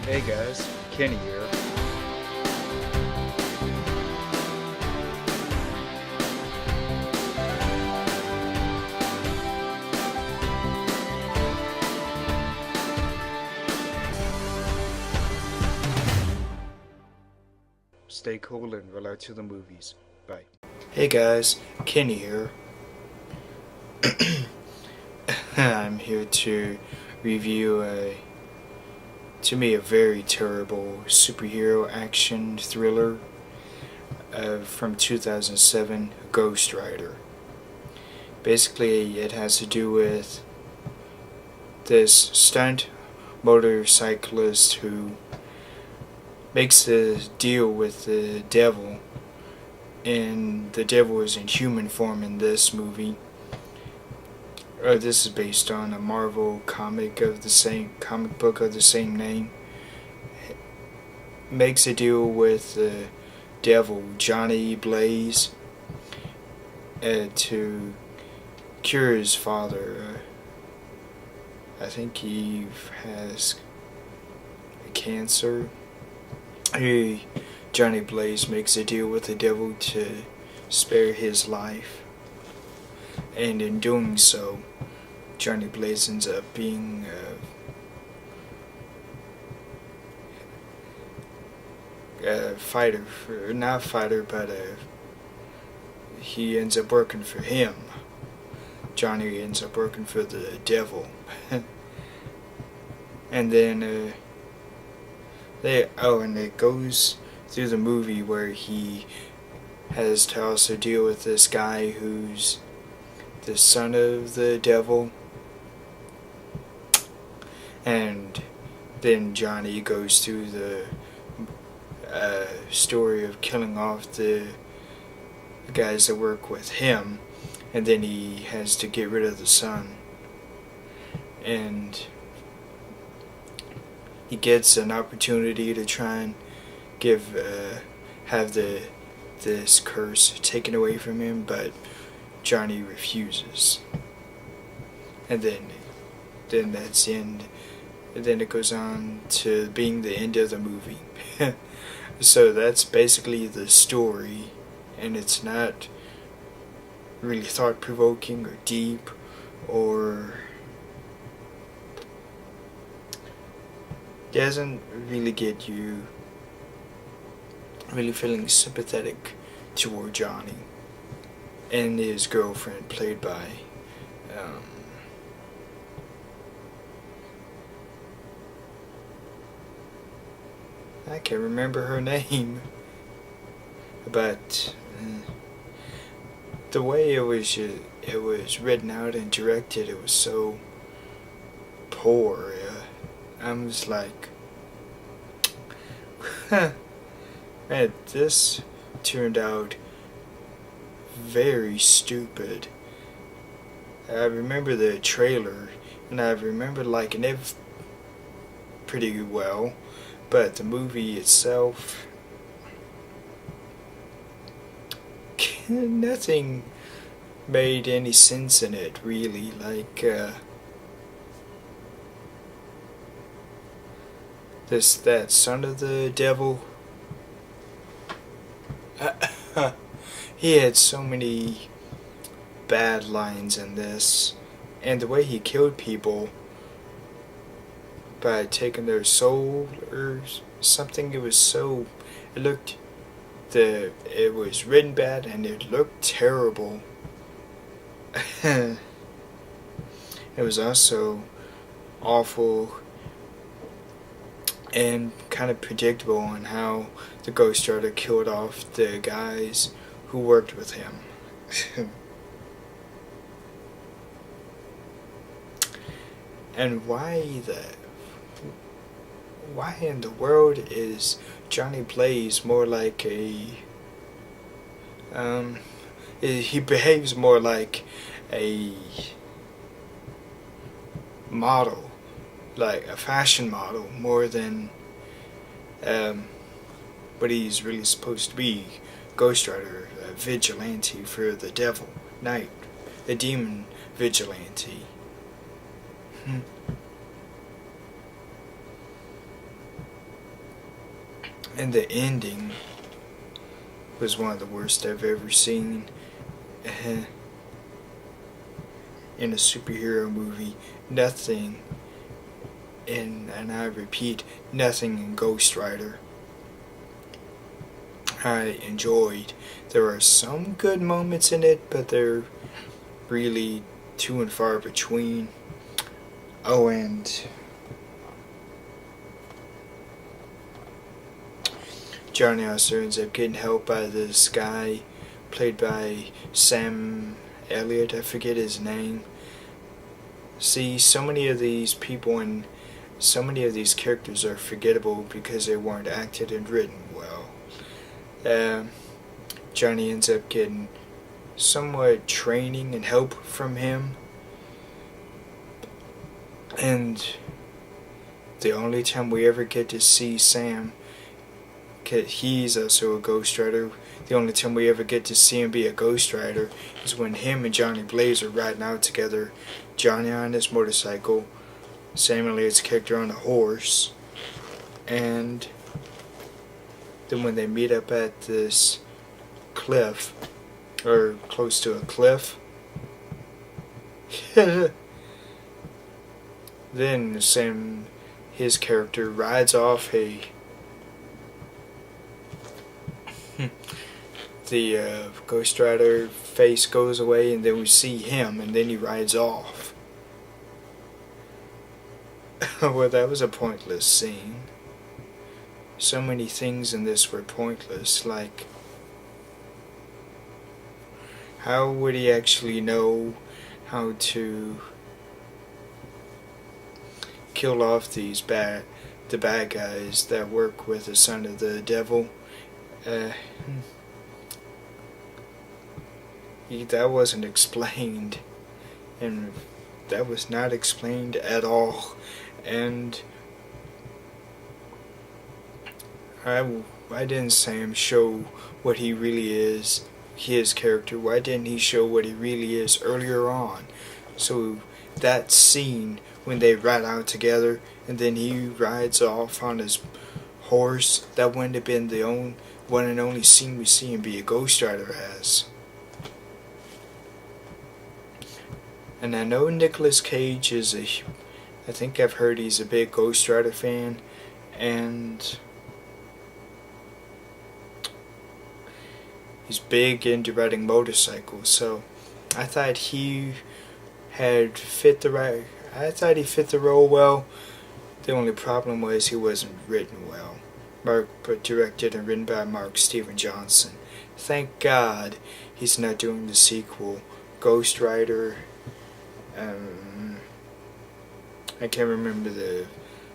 Hey guys, Kenny here. Stay cool and roll out to the movies. Bye. Hey guys, Kenny here. I'm here to review to me, a very terrible superhero action thriller from 2007, Ghost Rider. Basically, it has to do with this stunt motorcyclist who makes the deal with the devil, and the devil is in human form in this movie. This is based on a Marvel comic book of the same name. Makes a deal with the devil, Johnny Blaze, to cure his father. I think he has cancer. Johnny Blaze makes a deal with the devil to spare his life, and in doing so, Johnny Blaze ends up being a fighter, not fighter, but he ends up working for him. Johnny ends up working for the devil. And then and it goes through the movie where he has to also deal with this guy who's the son of the devil, and then Johnny goes through the story of killing off the guys that work with him, and then he has to get rid of the son, and he gets an opportunity to try and have this curse taken away from him, but Johnny refuses. And then that's the end. And then it goes on to being the end of the movie. So that's basically the story, and it's not really thought-provoking or deep or doesn't really get you really feeling sympathetic toward Johnny and his girlfriend, played by I can't remember her name, but the way it was written out and directed, it was so poor. I was like, man, this turned out very stupid. I remember the trailer, and I remember liking it pretty well, but the movie itself, nothing made any sense in it, really. Like, that son of the devil, he had so many bad lines in this, and the way he killed people by taking their soul or something, it was it was written bad and it looked terrible. It was also awful and kind of predictable on how the Ghost Rider killed off the guys who worked with him. And why in the world is Johnny Blaze more like he behaves more like a model, like a fashion model, more than what he's really supposed to be. Ghost Rider, a vigilante for the devil, Knight, a demon vigilante. And the ending was one of the worst I've ever seen in a superhero movie. Nothing, and I repeat, nothing in Ghost Rider I enjoyed. There are some good moments in it, but they're really few and far between. Oh, and Johnny also ends up getting helped by this guy played by Sam Elliott, I forget his name. See, so many of these people and so many of these characters are forgettable because they weren't acted and written well. Johnny ends up getting somewhat training and help from him, and the only time we ever get to see Sam, he's also a Ghost Rider, the only time we ever get to see him be a Ghost Rider is when him and Johnny Blaze are riding out together. Johnny on his motorcycle, Sam Elliott's character on a horse, and then when they meet up at this cliff, or close to a cliff, then Sam, his character, rides off the Ghost Rider face goes away, and then we see him, and then he rides off. Well, that was a pointless scene. So many things in this were pointless, like how would he actually know how to kill off the bad guys that work with the son of the devil? That wasn't explained, and that was not explained at all. And why didn't Sam show what he really is, his character? Why didn't he show what he really is earlier on? So that scene when they ride out together and then he rides off on his horse, that wouldn't have been the one and only scene we see him be a Ghost Rider as. And I know Nicolas Cage is I think I've heard he's a big Ghost Rider fan, and he's big into riding motorcycles, so I thought he fit the role well. The only problem was he wasn't written well. But directed and written by Mark Steven Johnson. Thank God he's not doing the sequel, Ghost Rider. I can't remember the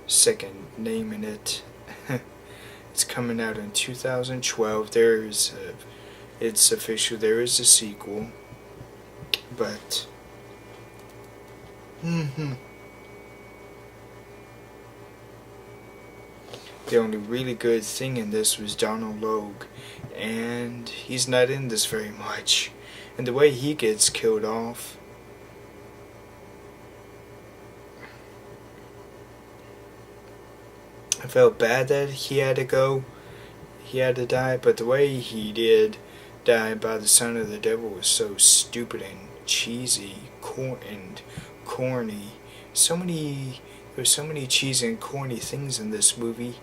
second name in it. It's coming out in 2012. It's official. There is a sequel, but the only really good thing in this was Donald Logue, and he's not in this very much. And the way he gets killed off, I felt bad that he had to die, but the way he did die by the son of the devil was so stupid and cheesy, and corny. There were so many cheesy and corny things in this movie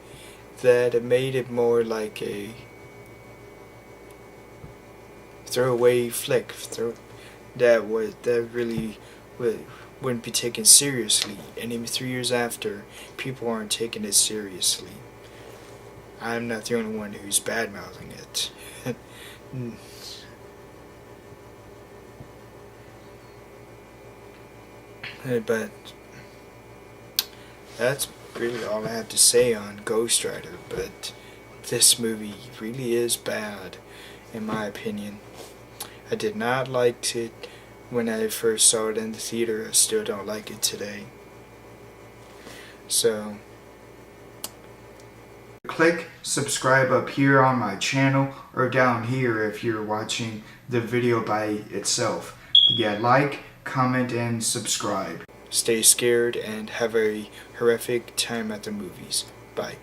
that it made it more like a throwaway flick. That really wouldn't be taken seriously, and even 3 years after, people aren't taking it seriously. I'm not the only one who's bad-mouthing it. But that's really all I have to say on Ghost Rider, but this movie really is bad, in my opinion. I did not like it when I first saw it in the theater. I still don't like it today. So, Click subscribe up here on my channel, or down here if you're watching the video by itself. Yeah, like, comment, and subscribe. stay scared and have a horrific time at the movies. Bye.